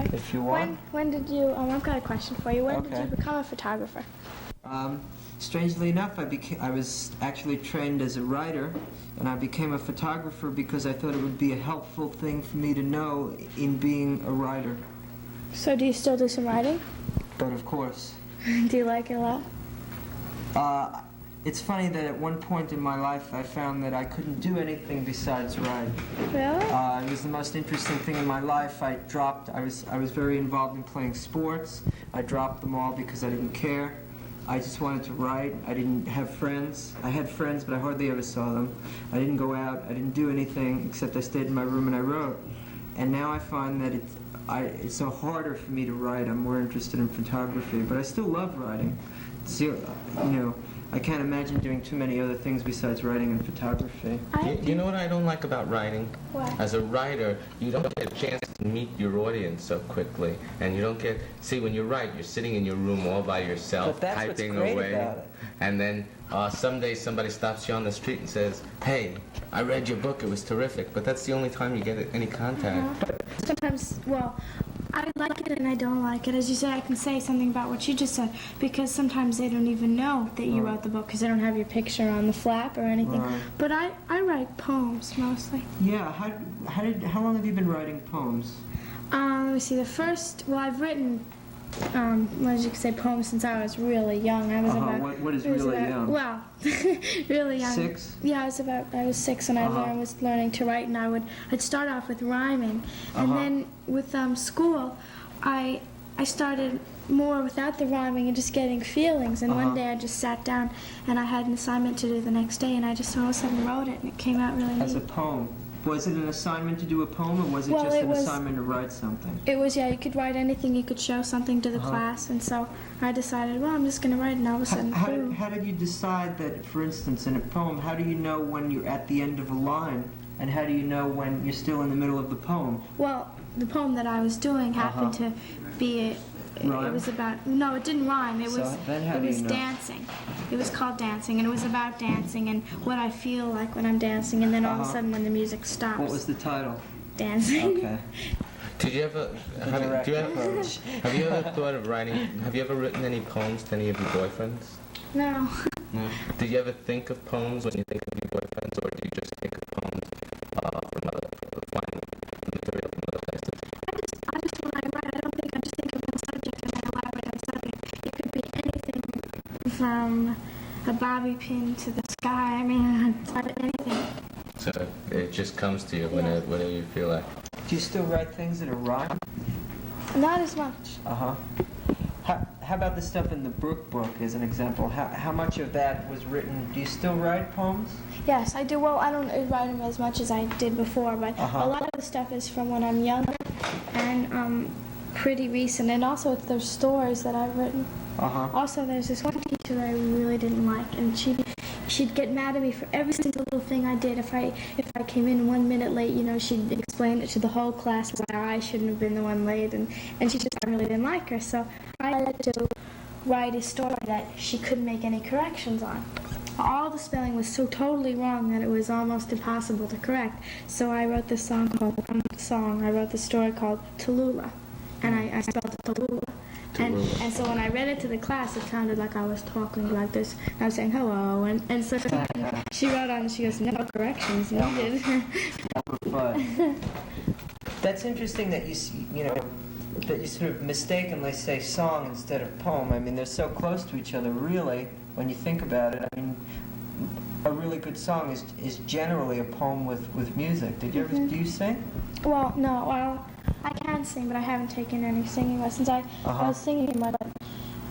Okay. if you want. When did you, I've got a question for you. When did Okay. you become a photographer? Strangely enough, I was actually trained as a writer, and I became a photographer because I thought it would be a helpful thing for me to know in being a writer. So do you still do some writing? But of course. Do you like it a lot? It's funny that at one point in my life I found that I couldn't do anything besides write. Really? It was the most interesting thing in my life. I was very involved in playing sports. I dropped them all because I didn't care. I just wanted to write. I didn't have friends. I had friends, but I hardly ever saw them. I didn't go out. I didn't do anything except I stayed in my room and I wrote. And now I find that it's so harder for me to write. I'm more interested in photography, but I still love writing. I can't imagine doing too many other things besides writing and photography. You know what I don't like about writing? What? As a writer, you don't get a chance to meet your audience so quickly, and you don't get, see, when you write, you're sitting in your room all by yourself, But that's typing what's great away, about it. and then someday somebody stops you on the street and says, "Hey, I read your book, it was terrific," but that's the only time you get any contact. Sometimes, well, I like it and I don't like it. As you say, I can say something about what you just said, because sometimes they don't even know that you wrote the book because they don't have your picture on the flap or anything. Right. But I write poems mostly. Yeah, how long have you been writing poems? Let me see, I've written, as you could say, poems since I was really young. I was What is really young? Well, really young. 6? Yeah, I was 6 and I was learning to write, and I'd start off with rhyming. And then with school, I started more without the rhyming and just getting feelings. And one day I just sat down and I had an assignment to do the next day, and I just all of a sudden wrote it, and it came out really neat. As a poem. Was it an assignment to do a poem, or was it just an assignment to write something? It was, yeah, you could write anything, you could show something to the class, and so I decided, well, I'm just going to write it, and all of a sudden, boom. How did you decide that, for instance, in a poem, how do you know when you're at the end of a line, and how do you know when you're still in the middle of the poem? Well, the poem that I was doing happened to be Rhyme? It was about, no, it didn't rhyme. It was know? dancing. It was called dancing, and it was about dancing and what I feel like when I'm dancing, and then all of a sudden when the music stops. What was the title? Dancing. Okay. Did you ever, have you ever thought of writing, have you ever written any poems to any of your boyfriends? No. No. Did you ever think of poems when you think of your boyfriends, or do you just think of poems from other, find material from other places? I just when I write, I just think of one subject and I elaborate on the subject. It could be anything from a bobby pin to the sky. I mean, anything. So it just comes to you whenever you feel like. Do you still write things that are rhyme? Not as much. How about the stuff in the Brooke book as an example? How much of that was written? Do you still write poems? Yes, I do. Well, I don't write them as much as I did before, but a lot of the stuff is from when I'm younger and pretty recent, and also it's those stories that I've written. Also, there's this one teacher that I really didn't like, and she'd get mad at me for every single little thing I did. If I came in 1 minute late, she'd explain it to the whole class why I shouldn't have been the one late, and I really didn't like her. So I had to write a story that she couldn't make any corrections on. All the spelling was so totally wrong that it was almost impossible to correct. So I wrote this I wrote the story called Tallulah, and I spelled it Tallulah. And so when I read it to the class, it sounded like I was talking like this. I was saying hello, and so she wrote on and she goes, no corrections needed. That's interesting that you sort of mistakenly say song instead of poem. I mean, they're so close to each other, really, when you think about it. I mean, a really good song is generally a poem with music. Do you sing? Well, no. Well, I can sing, but I haven't taken any singing lessons. I was singing, but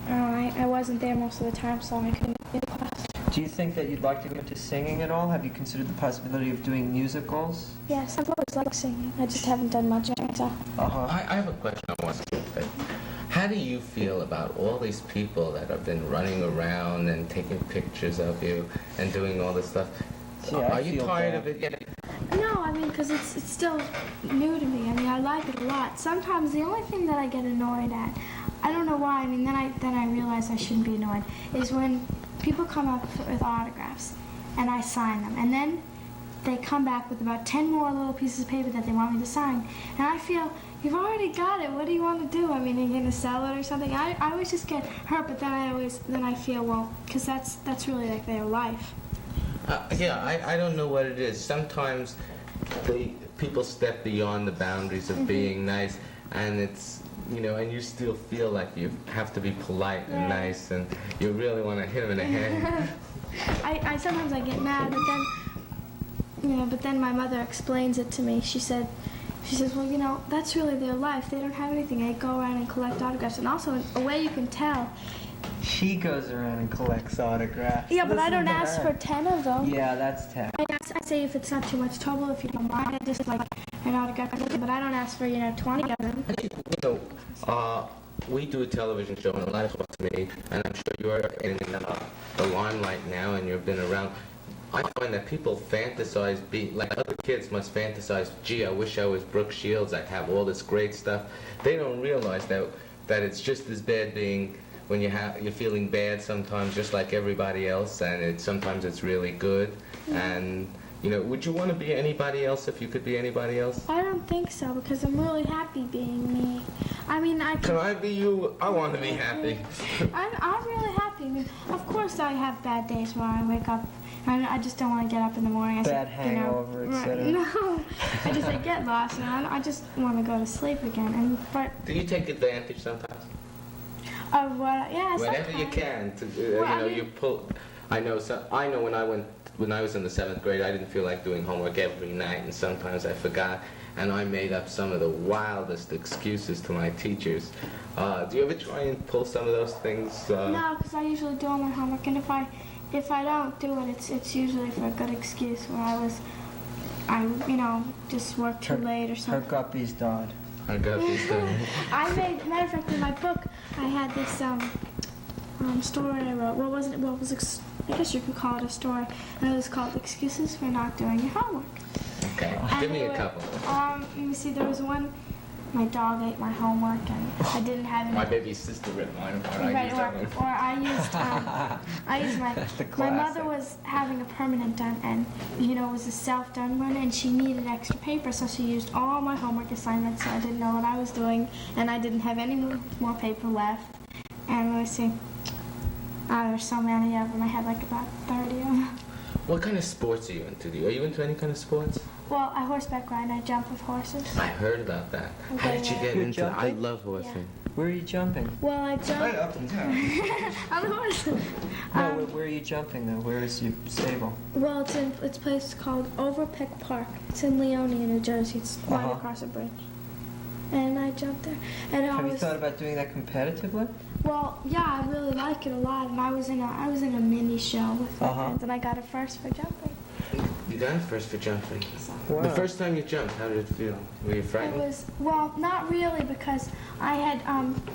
I wasn't there most of the time, so I couldn't get a class. Do you think that you'd like to go into singing at all? Have you considered the possibility of doing musicals? Yes, I've always liked singing. I just haven't done much of it. So. I have a question I want to ask. How do you feel about all these people that have been running around and taking pictures of you and doing all this stuff? Are you tired of it yet? No, I mean, because it's still new to me. I mean, I like it a lot. Sometimes the only thing that I get annoyed at, I don't know why, I mean, then I realize I shouldn't be annoyed, is when people come up with autographs and I sign them, and then they come back with about 10 more little pieces of paper that they want me to sign. And I feel you've already got it. What do you want to do? I mean, are you going to sell it or something? I always just get hurt, but then I feel, well, because that's really like their life. I don't know what it is. Sometimes people step beyond the boundaries of being nice, and it's, and you still feel like you have to be polite and nice, and you really want to hit them in the head. I sometimes I get mad, but then my mother explains it to me. She says, well, that's really their life. They don't have anything. They go around and collect autographs, and also a way you can tell. She goes around and collects autographs. Yeah, but I don't ask for 10 of them. Yeah, that's 10. I say if it's not too much trouble, if you don't mind, I just like an autograph. But I don't ask for 20 of them. We do a television show, and a lot of what's me, and I'm sure you're in the limelight now, and you've been around. I find that people fantasize, like other kids must fantasize, gee, I wish I was Brooke Shields, I'd have all this great stuff. They don't realize that it's just as bad being when you're feeling bad sometimes, just like everybody else, and sometimes it's really good. And would you want to be anybody else if you could be anybody else? I don't think so, because I'm really happy being me. I mean, Can I be you? I want to be happy. I'm really happy. I mean, of course I have bad days where I wake up and I just don't want to get up in the morning. Bad hangover, etc. No, I get lost, I just want to go to sleep again. Do you take advantage sometimes? Of what? Yeah, whenever you can. You pull. I know when I was in the 7th grade, I didn't feel like doing homework every night, and sometimes I forgot, and I made up some of the wildest excuses to my teachers. Do you ever try and pull some of those things? No, because I usually do all my homework, and if I don't do it, it's usually for a good excuse where I just worked too late or something. Her guppy's died. Matter of fact, in my book, I had this story I wrote. I guess you could call it a story, and it was called "Excuses for Not Doing Your Homework." Okay, give me a couple. Let me see. There was one. My dog ate my homework, and I didn't have any. My baby sister ripped mine apart. I used my mother was having a permanent done, and it was a self-done one, and she needed extra paper, so she used all my homework assignments, so I didn't know what I was doing, and I didn't have any more paper left. And let me see. There's so many of them. I had like about 30 of them. What kind of sports are you into? Are you into any kind of sports? Well, I horseback ride and I jump with horses. I heard about that. How did you get into jumping? I love horsing. Yeah. Where are you jumping? Well, I jump. Right up and down. On the horse. No, where are you jumping though? Where is your stable? Well, it's a place called Overpick Park. It's in Leonia, New Jersey. It's right across a bridge. And I jumped there. And Have you thought about doing that competitively? Well, yeah, I really like it a lot. And I was in a mini show with my friends, and I got a first for jumping. You got a first for jumping. Wow. The first time you jumped, how did it feel? Were you frightened? Not really, because I had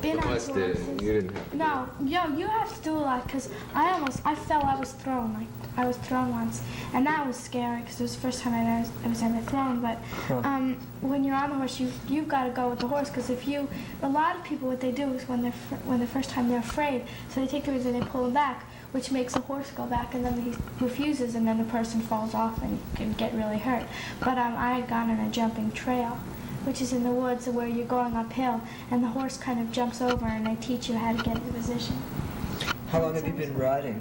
been on horses. You didn't have to. No, you have to do a lot, because I fell. I was thrown. I was thrown once, and that was scary because it was the first time I was ever thrown. But when you're on the horse, you've got to go with the horse, because a lot of people, what they do is when the first time they're afraid, so they take the reins and they pull them back, which makes the horse go back, and then he refuses, and then the person falls off and can get really hurt. But I had gone on a jumping trail, which is in the woods where you're going uphill, and the horse kind of jumps over, and they teach you how to get into position. How long have you been riding?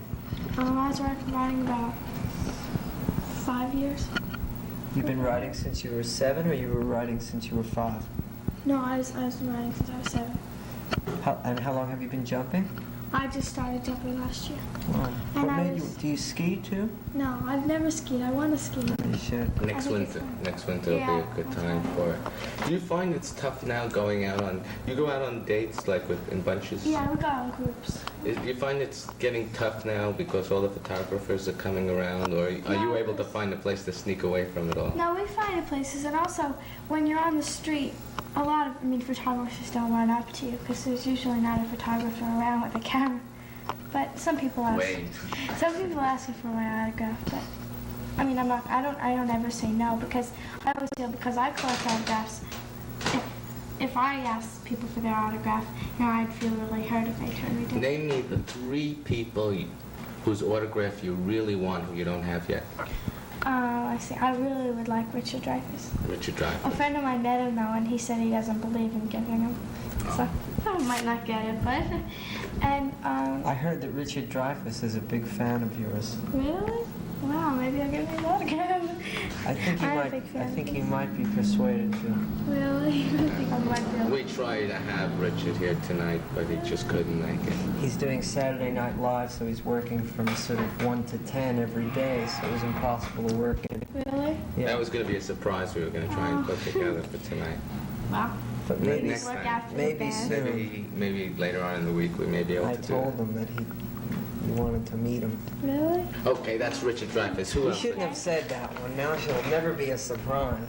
I was riding about 5 years. You've been riding since you were 7, or you were riding since you were 5? No, I was riding since I was 7. And how long have you been jumping? I just started jumping last year. Wow. What made you? Do you ski too? No, I've never skied. I want to ski. You should. Next winter will be a good time for it. Do you find it's tough now going out on? You go out on dates like in bunches? Yeah, we go out in groups. Do you find it's getting tough now because all the photographers are coming around, or are you able to find a place to sneak away from it all? No, we find places, and also when you're on the street, photographers don't run up to you because there's usually not a photographer around with a camera. But some people ask. Me for my autograph, but I don't ever say no, because I always feel because I collect autographs. If I ask people for their autograph, I'd feel really hurt if they turned me down. Name me the 3 people whose autograph you really want who you don't have yet. I see. I really would like Richard Dreyfuss. Richard Dreyfuss. A friend of mine met him though, and he said he doesn't believe in giving him. So I might not get it, but and I heard that Richard Dreyfuss is a big fan of yours. Really? Wow, maybe I'll give him that again. I think he might be persuaded to. Really? I think I might be. We tried to have Richard here tonight, but he just couldn't make it. He's doing Saturday Night Live, so he's working from sort of 1 to 10 every day, so it was impossible to work it. Really? Yeah. That was going to be a surprise we were going to try and put together for tonight. Wow. But maybe next time. Maybe soon. Maybe later on in the week we may be able I to do told him that he wanted to meet him. Really? Okay, that's Richard Dreyfuss. Who You else? shouldn't have said that one. Now she'll never be a surprise.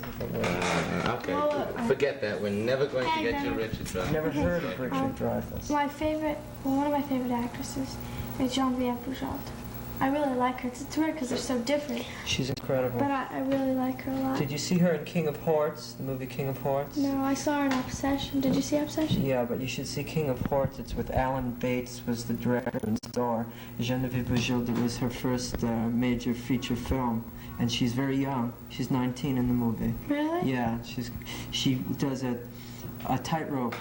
Okay, forget that. We're never going to get you Richard Dreyfuss. I've never heard of Richard Dreyfuss. One of my favorite actresses is Geneviève Bujold. I really like her. It's weird because they're so different. She's incredible. But I really like her a lot. Did you see her in King of Hearts, the movie King of Hearts? No, I saw her in Obsession. Did you see Obsession? Yeah, but you should see King of Hearts. It's with Alan Bates was the director and star. Geneviève Bujold, it was her first major feature film, and she's very young. She's 19 in the movie. Really? Yeah, she does a tightrope.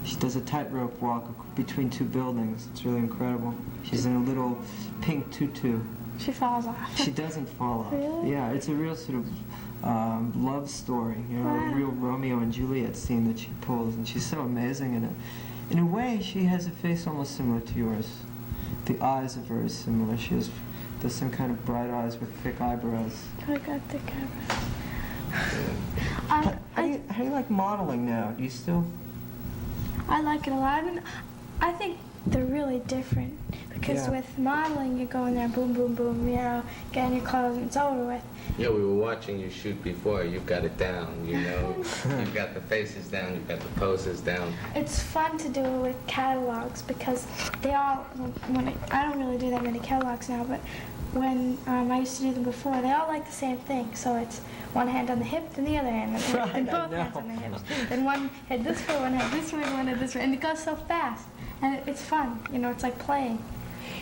She does a tightrope walk between two buildings. It's really incredible. She's in a little pink tutu. She falls off. She doesn't fall off. Really? Yeah, it's a real sort of love story, you know, Wow. a real Romeo and Juliet scene that she pulls, and she's so amazing in it. In a way, she has a face almost similar to yours. The eyes are very similar. There's some kind of bright eyes with thick eyebrows. I got the camera. How do you like modeling now? Do you still? I like it a lot. I mean, I think they're really different because with modeling, you go in there, boom, boom, boom, you know, get in your clothes and it's over with. Yeah, we were watching you shoot before. You've got it down, you know. You've got the faces down, you've got the poses down. It's fun to do it with catalogs because they all, I don't really do that many catalogs now, but when I used to do them before, they all like the same thing. So it's one hand on the hip, then the other hand on the hip, then both hands on the hips. Then one head this way, one head this way, one head this way, and it goes so fast. And it's fun, you know, it's like playing.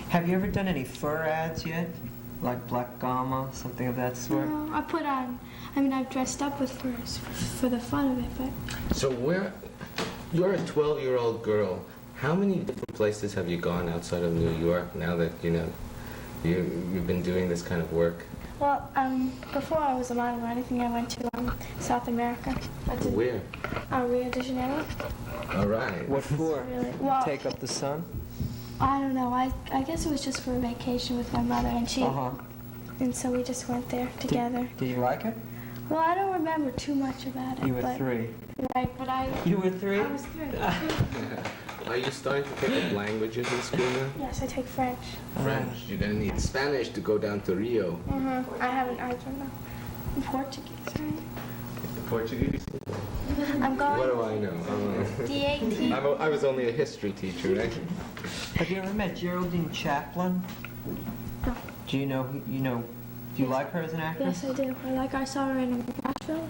Have you ever done any fur ads yet? Like Black Gamma, something of that sort? No, I've dressed up with furs for the fun of it, but... So you're a 12-year-old girl. How many different places have you gone outside of New York now that, you know, you've been doing this kind of work? Well, before I was a model or anything, I went to South America. Where? Rio de Janeiro. All right. What for? Really? Well, Take up the sun? I don't know. I guess it was just for a vacation with my mother, and she... And so we just went there together. Did you like it? Well, I don't remember too much about it. You were 3. Right, but You were 3? I was 3. Are you starting to pick up languages in school now? Yes, I take French. French. You're going to need Spanish to go down to Rio. I don't know. And Portuguese, right? Portuguese? I'm going... What do I know? D18. I was only a history teacher, right? Have you ever met Geraldine Chaplin? No. Do you know, do you like her as an actress? Yes, I do. I saw her in Nashville.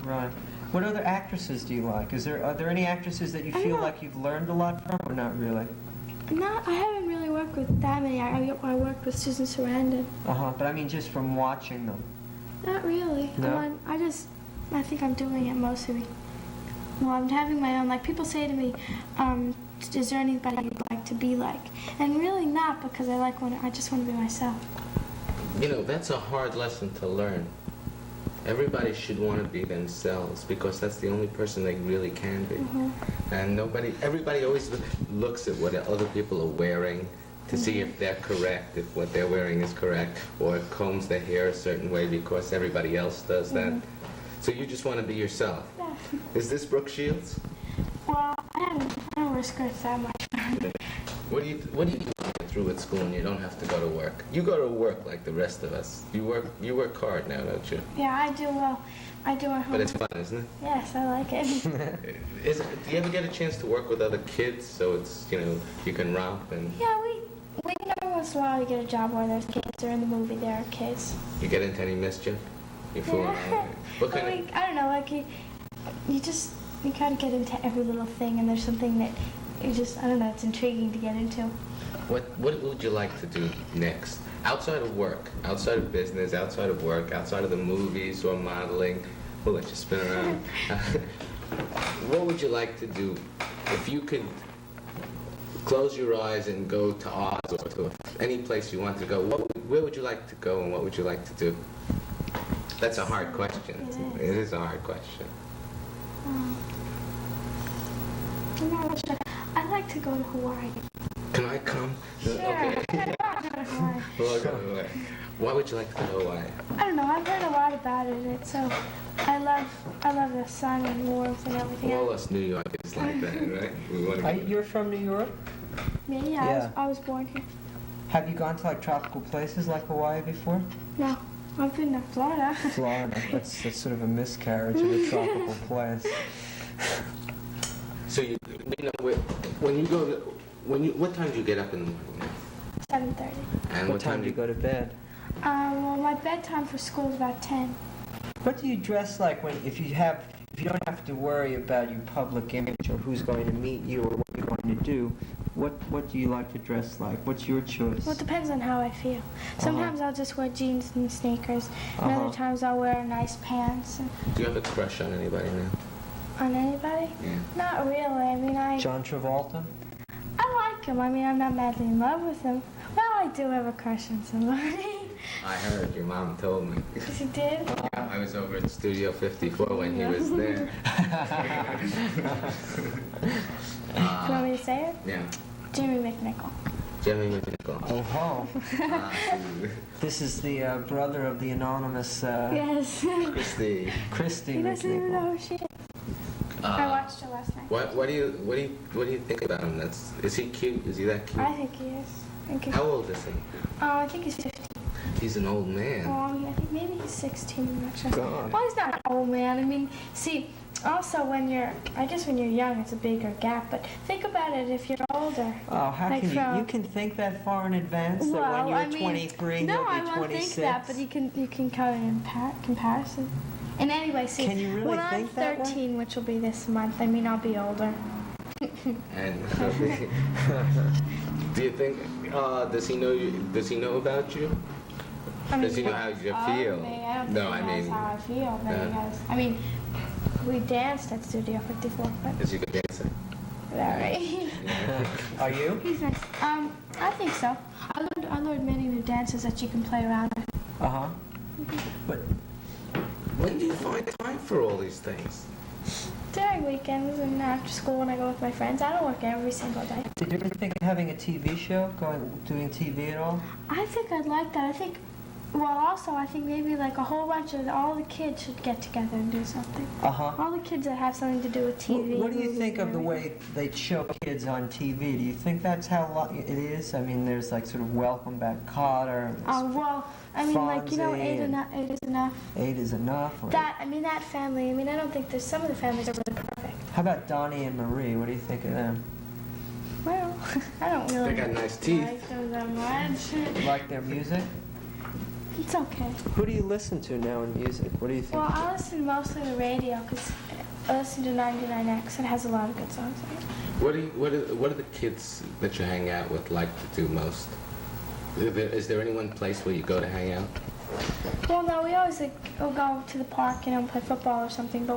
Right. What other actresses do you like? Are there any actresses that you feel like you've learned a lot from, or not really? I haven't really worked with that many. I worked with Susan Sarandon. But I mean just from watching them. Not really. No? I think I'm doing it mostly. Well, I'm having my own, like people say to me, is there anybody you'd like to be like? And really not, because I just want to be myself. You know, that's a hard lesson to learn. Everybody should want to be themselves because that's the only person they really can be. And everybody always looks at what other people are wearing to see if they're correct, if what they're wearing is correct, or combs their hair a certain way because everybody else does that. So you just want to be yourself. Yeah. Is this Brooke Shields? Well, I don't wear skirts that much. What do you do when you get through at school and you don't have to go to work? You go to work like the rest of us. You work hard now, don't you? Yeah, I do. Well, I do at home. But it's fun, isn't it? Yes, I like it. Do you ever get a chance to work with other kids so it's, you know, you can romp and... Yeah, we every once in a while you get a job where there's kids, or in the movie there are kids. You get into any mischief? You fooling around? What kind of... I don't know, like you kind of get into every little thing, and there's something that I don't know, it's intriguing to get into. What would you like to do next? Outside of work, outside of business, outside of work, outside of the movies or modeling. We'll let you spin around. What would you like to do if you could close your eyes and go to Oz or to any place you want to go? Where would you like to go and what would you like to do? That's a hard question. It is a hard question. I'd like to go to Hawaii. Can I come? Sure. Okay. Well, why would you like to go to Hawaii? I don't know. I've heard a lot about it. So I love the sun and warmth and everything. All us New Yorkers like that, right? You're from New York? Me? Yeah. I was born here. Have you gone to like tropical places like Hawaii before? No. I've been to Florida. Florida. That's sort of a miscarriage of a tropical place. So when you go, what time do you get up in the morning? 7:30. And what time do you go to bed? Well, my bedtime for school is about 10. What do you dress like if you don't have to worry about your public image or who's going to meet you or what you're going to do? What do you like to dress like? What's your choice? Well, it depends on how I feel. Sometimes I'll just wear jeans and sneakers, and other times I'll wear nice pants. Do you have a crush on anybody now? On anybody? Yeah. Not really. I mean, John Travolta? I like him. I mean, I'm not madly in love with him. Well, I do have a crush on somebody. I heard your mom told me. Yes, you did? Yeah, I was over at Studio 54 when he was there. You want me to say it? Yeah. Jimmy McNichol. Jimmy McNichol. Oh, this is the brother of the anonymous Yes. Christy He doesn't even know McNichol. who she is. I watched her last night. What do you think about him? Is he cute? Is he that cute? I think he is. How old is he? I think he's 15. He's an old man. I think maybe he's 16. I'm not sure. God. Well, he's not an old man. I mean, see, also when you're young, it's a bigger gap. But think about it if you're older. Oh, how like can you can think that far in advance? Well, that when you're I mean, 23, no, you'll be I won't 26? think that, but you can kind of comparison. And anyway, see, Can you really when think I'm that way? 13, which will be this month, I mean, I'll be older. And do you think? Does he know you? Does he know about you? I mean, Does he know how you feel? I don't No, think I he knows mean, how I feel, but he knows. I mean, we danced at Studio 54, but is he a good dancer? right. Yeah. Are you? He's nice. I think so. I learned many new dances that you can play around with. But When do you find time for all these things? During weekends and after school when I go with my friends. I don't work every single day. did you ever think of having a TV show, doing TV at all? I think I'd like that. I think maybe like a whole bunch of all the kids should get together and do something. All the kids that have something to do with TV. What do you think of the movies. way they show kids on TV? Do you think that's how it is? I mean, there's like sort of Welcome Back Kotter. I mean, like, you know, eight is enough. 8 is enough. Or That family, I mean, I don't think some of the families are really perfect. How about Donnie and Marie? What do you think of them? Well, I don't really They got nice teeth. like them that much. Like their music? It's okay. Who do you listen to now in music? What do you think? Well, I listen mostly to radio because I listen to 99X. It has a lot of good songs on it. What are the kids that you hang out with like to do most? Is there any one place where you go to hang out? Well, no, we always we'll go to the park, you know, and play football or something, but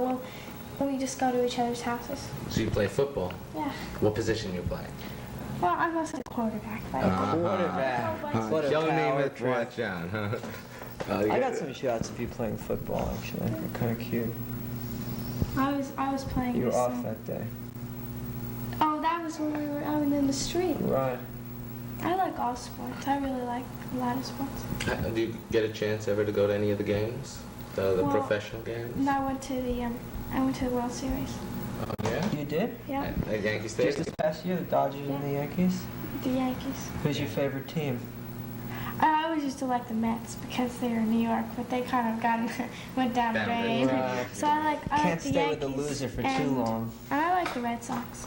we just go to each other's houses. So you play football? Yeah. What position you play? Well, I'm mostly a quarterback. But Quarterback. What a Your name power is trip. what, John? Huh? I got some shots of you playing football, actually. They're kind of cute. I was playing You were this. off that day. Oh, that was when we were out in the street. Right. I like all sports. I really like a lot of sports. Do you get a chance ever to go to any of the games? The Well, professional games? No, I went to the World Series. Oh, yeah? You did? Yeah, At Yankee Just Stadium? this past year, the Dodgers and the Yankees? the Yankees. Who's your favorite team? I always used to like the Mets because they were in New York, but they kind of went down the drain. Right. So I like Can't the stay Yankees. with the loser for too and- long. And I like the Red Sox.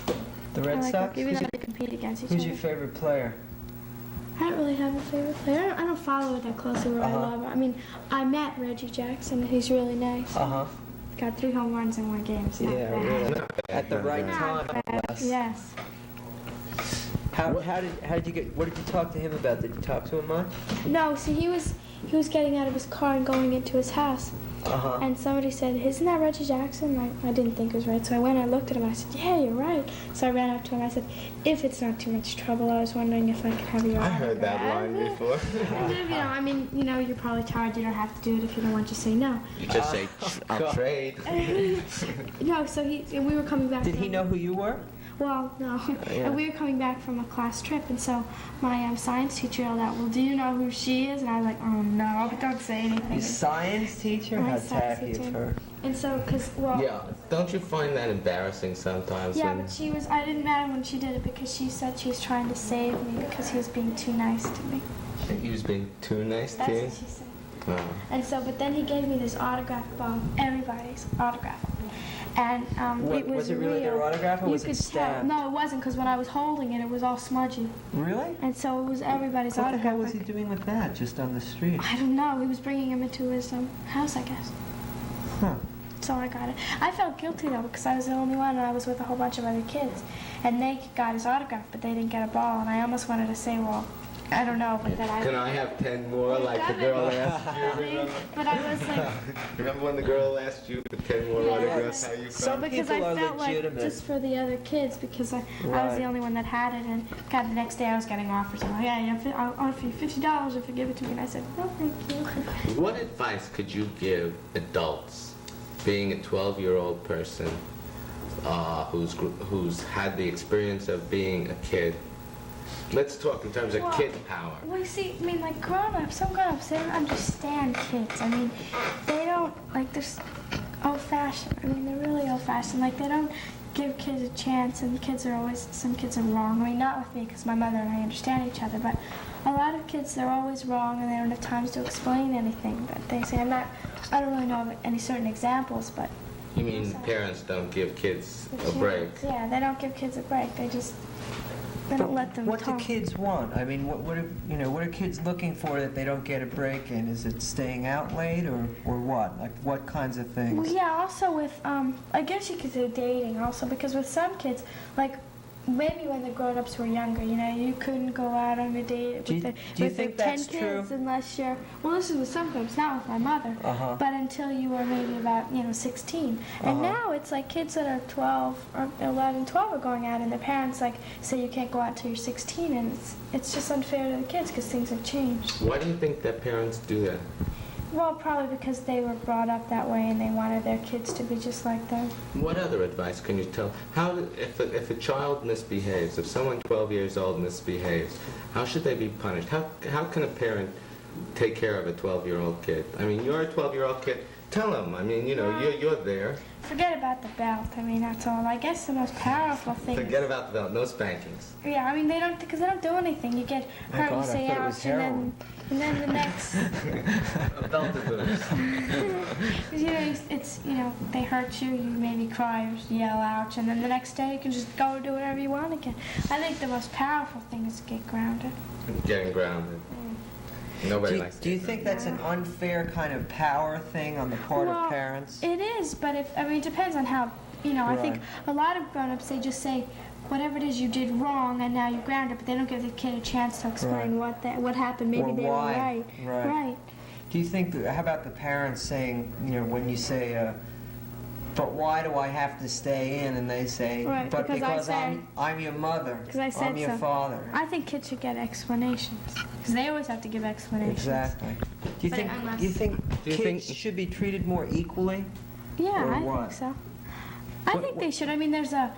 The I Red like Sox? them, even though they compete against each Who's other. your favorite player? I don't really have a favorite player. I don't follow it that closely where I love it. I mean, I met Reggie Jackson. He's really nice. Got 3 home runs in 1 game. It's not bad. Really. At the right Not time, bad. Les. Yes. How did you get? What did you talk to him about? Did you talk to him much? No, see, he was getting out of his car and going into his house. And somebody said, "Isn't that Reggie Jackson?" I didn't think it was right, so I went and I looked at him. I said, "Yeah, you're right." So I ran up to him. I said, "If it's not too much trouble, I was wondering if I could have your autograph." I heard that line before. You're probably tired. You don't have to do it if you don't want to say no. You just say, "I'll trade." No, so we were coming back. Did he know who you were? Well, no. Yeah. And we were coming back from a class trip, and so my science teacher yelled out, "Well, do you know who she is?" And I was like, "Oh no, don't say anything." Your science teacher? My How science tacky teacher. of her. And so, Yeah, don't you find that embarrassing sometimes? Yeah, but I didn't matter when she did it because she said she was trying to save me because he was being too nice to me. He was being too nice That's to you? what she said. Oh. And so, but then he gave me this autograph of everybody's autograph. And it was it really their autograph or was it You could tell. stamped? No, it wasn't, because when I was holding it, it was all smudgy. Really? And so it was everybody's What the autograph. hell was he doing with that, just on the street? I don't know. He was bringing him into his house, I guess. Huh. So I got it. I felt guilty, though, because I was the only one, and I was with a whole bunch of other kids. And they got his autograph, but they didn't get a ball. And I almost wanted to say, well, I don't know, but then I... Can I have 10 more like the girl asked you? But I was like... Remember when the girl asked you for 10 more autographs? How you Some felt? Because people I are felt legitimate. like just for the other kids, because I was Right. the only one that had it, and God, the next day I was getting offers. I'm like, yeah, I'll offer you $50 if you give it to me. And I said, no, thank you. What advice could you give adults, being a 12-year-old person who's had the experience of being a kid? Let's talk in terms of Well, kid power. Well, you see, I mean, like grown-ups, some grown-ups, they don't understand kids. I mean, they don't, like, they're old-fashioned. I mean, they're really old-fashioned. Like, they don't give kids a chance, and some kids are wrong. I mean, not with me, because my mother and I understand each other, but a lot of kids, they're always wrong, and they don't have time to explain anything. But they say, I don't really know of any certain examples, but... You mean parents don't give kids the a break? Yeah, they don't give kids a break. They don't let them What talk. do kids want? I mean, what are kids looking for that they don't get a break in? Is it staying out late or what? Like what kinds of things? Well, yeah, also with, I guess you could say dating also, because with some kids, like, maybe when the grown-ups were younger, you couldn't go out on a date Do you with think the 10 that's kids true? unless you're, well, this is with some groups, not with my mother, but until you were maybe about, 16. And now it's like kids that are 12 or 11, 12 are going out, and their parents, like, say you can't go out till you're 16, and it's just unfair to the kids because things have changed. Why do you think that parents do that? Well, probably because they were brought up that way and they wanted their kids to be just like them. What other advice can you tell? If a child misbehaves, if someone 12 years old misbehaves, how should they be punished? How can a parent take care of a 12-year-old kid? I mean, you're a 12-year-old kid. Tell them. I mean, you're there. Forget about the belt. I mean, that's all. I guess the most powerful thing. Forget about the belt. No spankings. Yeah, I mean, because they don't do anything. You get hurt, God, you say I thought it was ouch, heroin. and then the next, A belt of booze. it's they hurt you, you maybe cry or yell ouch, and then the next day you can just go do whatever you want again. I think the most powerful thing is to get grounded. Getting grounded. Nobody likes Do you think that's an unfair kind of power thing on the part of parents? It is, but it depends on how, I think a lot of grown-ups, they just say, whatever it is you did wrong and now you're grounded, but they don't give the kid a chance to explain what happened. Maybe Or they why. were right. Do you think, how about the parents saying, when you say, but why do I have to stay in? And they say, Right, but because I I'm your mother, Because I said I'm your so. father. I think kids should get explanations, because they always have to give explanations. Exactly. Do you But think unless- you think kids should be treated more equally? Yeah, Or I what? think so. I think they should. I mean, there's a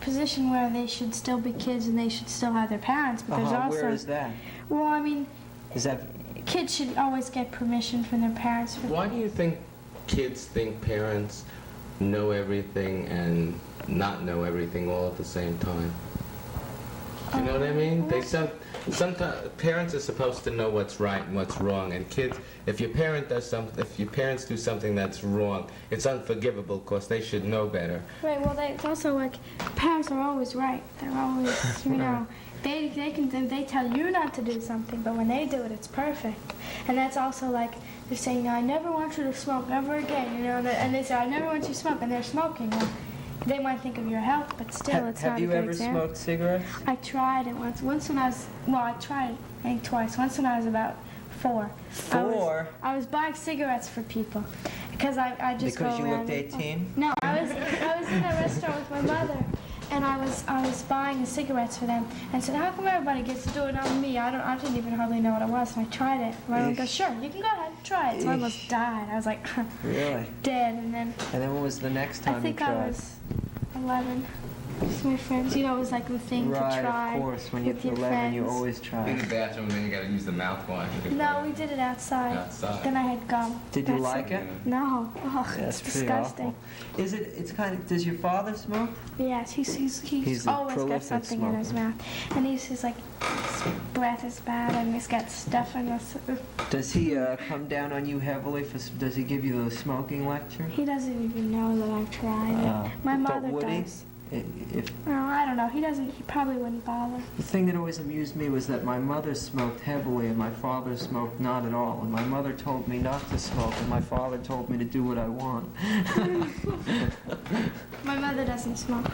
position where they should still be kids and they should still have their parents, but there's also... Where is that? Well, I mean, Is that kids should always get permission from their parents. Why do you think kids think parents know everything and not know everything all at the same time? Do you know what I mean? Sometimes parents are supposed to know what's right and what's wrong, and kids, if your parents do something that's wrong, it's unforgivable because they should know better. Right. Well, it's also like parents are always right. They're always, they tell you not to do something, but when they do it, it's perfect. And that's also like they're saying, I never want you to smoke ever again, and they say, I never want you to smoke, and they're smoking. Well, they might think of your health, but still, it's not a good example. Have you ever smoked cigarettes? I tried it once. Once when I was, well, I tried it, I think twice. Once when I was about 4. 4? I was buying cigarettes for people because I just because go you around. looked 18? No, I was in a restaurant with my mother, and I was buying the cigarettes for them, and said, how come everybody gets to do it, not me? I didn't even hardly know what it was, and I tried it. My mom goes, sure, you can go ahead, try it. So I almost died. I was like, really? Dead, and then. And then what was the next time you tried? I think I was 11. With my friends, you know, it was like the thing to try. Right, of course. When you're 11, friends. you always try. In the bathroom, then you gotta use the mouthwash. No, we did it outside. Then I had gum. Did you like it? No. Ugh, That's it's disgusting. Awful. Is it? It's kind of. Does your father smoke? Yes, he's always got something in his mouth, and he's like, his breath is bad, and he's got stuff in his. Does he come down on you heavily? Does he give you the smoking lecture? He doesn't even know that I've tried it. My mother does. No, I don't know. He doesn't. He probably wouldn't bother. The thing that always amused me was that my mother smoked heavily and my father smoked not at all. And my mother told me not to smoke, and my father told me to do what I want. My mother doesn't smoke.